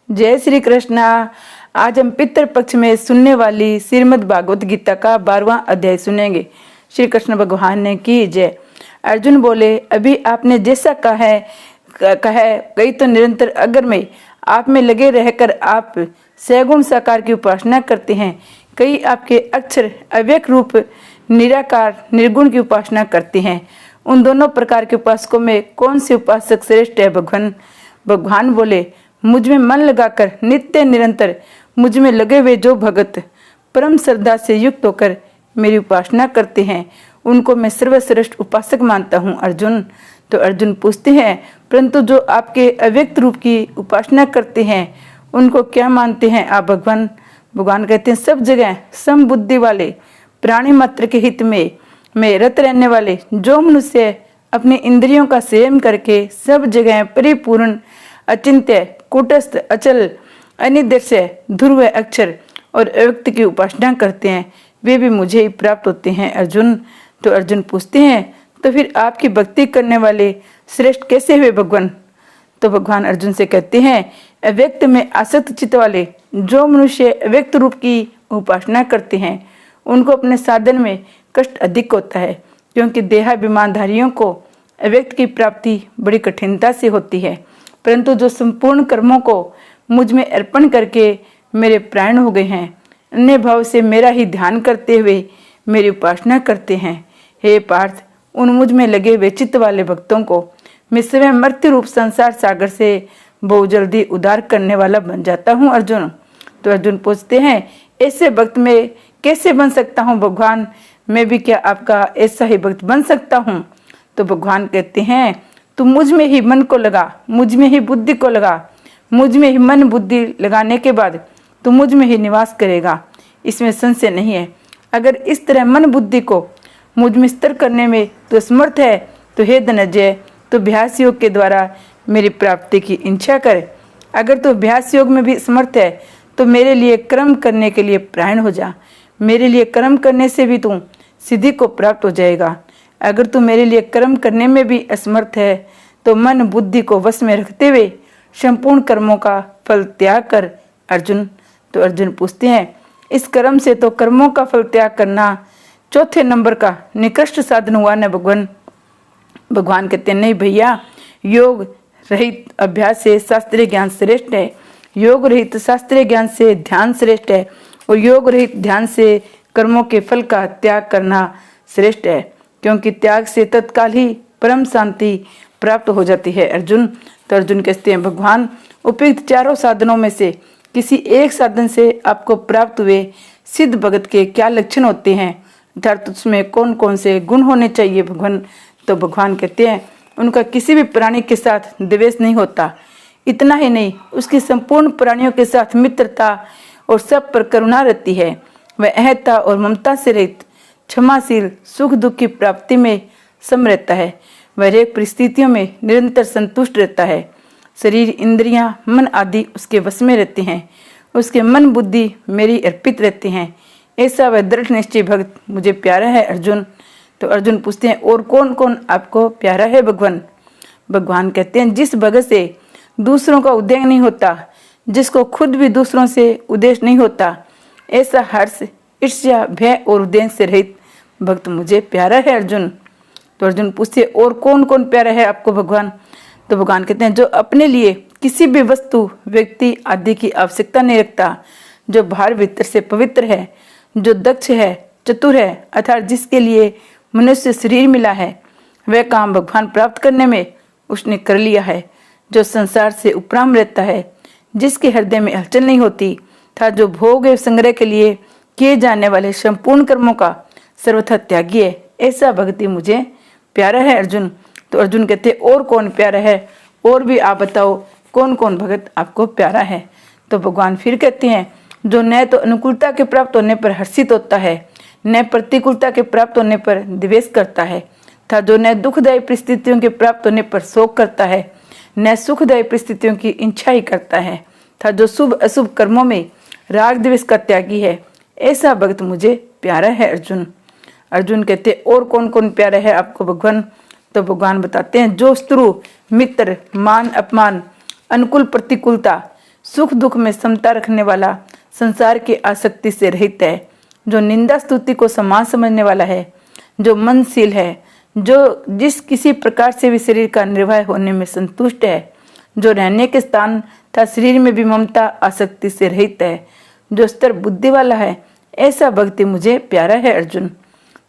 जय श्री कृष्णा। आज हम पितृ पक्ष में सुनने वाली श्रीमद् भागवत गीता का 12वां अध्याय सुनेंगे। श्री कृष्ण भगवान ने की जय। अर्जुन बोले, अभी आपने जैसा कहा है कई तो निरंतर अगर में आप में लगे रहकर आप सगुण साकार की उपासना करते हैं, कई आपके अक्षर अव्यक्त रूप निराकार निर्गुण की उपासना करते हैं। उन दोनों प्रकार के उपासकों में कौन से उपासक श्रेष्ठ है? भगवान बोले, मुझ में मन लगाकर नित्य निरंतर मुझ में लगे हुए जो भगत परम श्रद्धा से युक्त होकर मेरी उपासना करते हैं, उनको मैं सर्वश्रेष्ठ उपासक मानता हूँ। अर्जुन तो अर्जुन पूछते हैं, परंतु जो आपके अव्यक्त रूप की उपासना करते हैं उनको क्या मानते हैं आप? भगवान कहते हैं, सब जगह समबुद्धि वाले, प्राणी मात्र के हित में रत रहने वाले, जो मनुष्य अपने इंद्रियों का संयम करके सब जगह परिपूर्ण अचिंत्य कूटस्थ अचल अनिदर्श्य ध्रुव अक्षर और अव्यक्त की उपासना करते हैं, वे भी मुझे ही प्राप्त होते हैं। अर्जुन तो अर्जुन पूछते हैं, तो फिर आपकी भक्ति करने वाले श्रेष्ठ कैसे हुए भगवान? तो भगवान अर्जुन से कहते हैं, अव्यक्त में आसक्त चित्त वाले, जो मनुष्य अव्यक्त रूप की उपासना करते हैं उनको अपने साधन में कष्ट अधिक होता है, क्योंकि देहाभिमानधारियों को अव्यक्त की प्राप्ति बड़ी कठिनता से होती है। परंतु जो संपूर्ण कर्मों को मुझ में अर्पण करके मेरे प्राण हो गए हैं, अन्य भाव से मेरा ही ध्यान करते हुए मेरी उपासना करते हैं, हे पार्थ, उन मुझ में लगे हुए चित्त वाले भक्तों को मैं स्वयं मर्त्य रूप संसार सागर से बहुत जल्दी उद्धार करने वाला बन जाता हूँ। अर्जुन तो अर्जुन पूछते हैं, ऐसे भक्त में कैसे बन सकता हूँ भगवान? मैं भी क्या आपका ऐसा ही भक्त बन सकता हूँ? तो भगवान कहते हैं, तू मुझ में ही मन को लगा, मुझ में ही बुद्धि को लगा, मुझ में ही मन बुद्धि लगाने के बाद तू मुझ में ही निवास करेगा, इसमें संशय नहीं है। अगर इस तरह मन बुद्धि को मुझ में स्थिर करने में तो समर्थ है, तो हे धनंजय, तो अभ्यास योग के द्वारा मेरी प्राप्ति की इच्छा कर। अगर तू अभ्यास योग में भी समर्थ है तो मेरे लिए कर्म करने के लिए प्राण हो जा। मेरे लिए कर्म करने से भी तू सिद्धि को प्राप्त हो जाएगा। अगर तू मेरे लिए कर्म करने में भी असमर्थ है तो मन बुद्धि को वश में रखते हुए संपूर्ण कर्मों का फल त्याग कर। अर्जुन तो अर्जुन पूछते हैं, इस कर्म से तो कर्मों का फल त्याग करना चौथे नंबर का निकृष्ट साधन हुआ न भगवान? भगवान कहते हैं, नहीं भैया, योग रहित अभ्यास से शास्त्रीय ज्ञान श्रेष्ठ है, योग रहित शास्त्रीय ज्ञान से ध्यान श्रेष्ठ है, और योग रहित ध्यान से कर्मों के फल का त्याग करना श्रेष्ठ है, क्योंकि त्याग से तत्काल ही परम शांति प्राप्त हो जाती है। अर्जुन तो अर्जुन कहते हैं, भगवान, उपयुक्त चारों साधनों में से किसी एक साधन से आपको प्राप्त हुए सिद्ध भगत के क्या लक्षण होते हैं, अर्थात उसमें कौन कौन से गुण होने चाहिए भगवान? तो भगवान कहते हैं, उनका किसी भी प्राणी के साथ द्वेष नहीं होता, इतना ही नहीं, उसकी संपूर्ण प्राणियों के साथ मित्रता और सब पर करुणा रहती है। वह अहंता और ममता से रहित, क्षमाशील, सुख दुख की प्राप्ति में सम रहता है। वह एक परिस्थितियों में निरंतर संतुष्ट रहता है। शरीर, इंद्रियां, मन आदि उसके वश में रहते हैं। उसके मन बुद्धि मेरी अर्पित रहते हैं। ऐसा वह दृढ़ निश्चय भक्त मुझे प्यारा है। अर्जुन तो अर्जुन पूछते हैं, और कौन कौन आपको प्यारा है भगवान? भगवान कहते हैं, जिस भगत से दूसरों का उद्देश्य नहीं होता, जिसको खुद भी दूसरों से उद्देश्य नहीं होता, ऐसा हर्ष, ईर्ष्या, भय और उद्देश्य से रहित भक्त मुझे प्यारा है। अर्जुन तो अर्जुन पूछते, और कौन कौन प्यारा है आपको भगवान? तो भगवान कहते हैं, जो अपने लिए किसी भी वस्तु, व्यक्ति आदि की आवश्यकता नहीं रखता, जो बाहर भीतर से पवित्र है, जो दक्ष है, चतुर है, अर्थात जिसके लिए मनुष्य शरीर मिला है, वह काम भगवान प्राप्त करने में उसने कर लिया है, जो संसार से उपराम रहता है, जिसके हृदय में हलचल नहीं होती, था जो भोग एवं संग्रह के लिए किए जाने वाले संपूर्ण कर्मों का सर्वथा त्यागी है, ऐसा भक्ति मुझे प्यारा है। अर्जुन तो अर्जुन कहते, और कौन प्यारा है? और भी आप बताओ, कौन कौन भगत आपको प्यारा है? तो भगवान फिर कहते हैं, जो न तो अनुकूलता के प्राप्त होने पर हर्षित होता है, न प्रतिकूलता के प्राप्त होने पर द्वेष करता है, था जो न दुखदायी परिस्थितियों के प्राप्त होने पर शोक करता है, न सुखदायी परिस्थितियों की इच्छा ही करता है, था जो शुभ अशुभ कर्मों में राग द्वेष का त्यागी है, ऐसा भक्त मुझे प्यारा है। अर्जुन अर्जुन कहते, और कौन कौन प्यारा है आपको भगवान? तो भगवान बताते हैं, जो शत्रु, मित्र, मान अपमान, अनुकूल प्रतिकूलता, सुख दुख में समता रखने वाला, संसार की आसक्ति से रहित है, जो निंदा स्तुति को समान समझने वाला है, जो मनशील है, जो जिस किसी प्रकार से भी शरीर का निर्वाह होने में संतुष्ट है, जो रहने के स्थान तथा शरीर में भी ममता आसक्ति से रहित है, जो स्थिर बुद्धि वाला है, ऐसा भक्ति मुझे प्यारा है अर्जुन।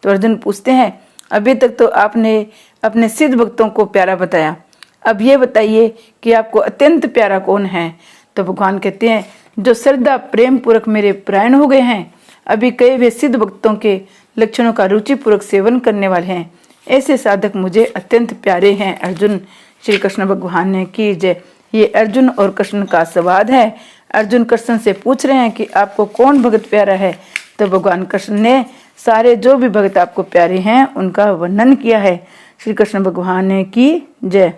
तो अर्जुन पूछते हैं, अभी तक तो आपने अपने सिद्ध भक्तों को प्यारा बताया, अब ये बताइए कि आपको अत्यंत प्यारा कौन है। तो भगवान कहते हैं, जो श्रद्धा प्रेम पूर्वक मेरे परायण हो गए हैं, अभी कई वे सिद्ध भक्तों के लक्षणों का रुचिपूर्वक सेवन करने वाले हैं, ऐसे साधक मुझे अत्यंत प्यारे हैं अर्जुन। श्री कृष्ण भगवान ने की जय। ये अर्जुन और कृष्ण का संवाद है। अर्जुन कृष्ण से पूछ रहे हैं कि आपको कौन भगत प्यारा है। तो भगवान कृष्ण ने सारे जो भी भगत आपको प्यारे हैं उनका वर्णन किया है। श्री कृष्ण भगवान ने की जय।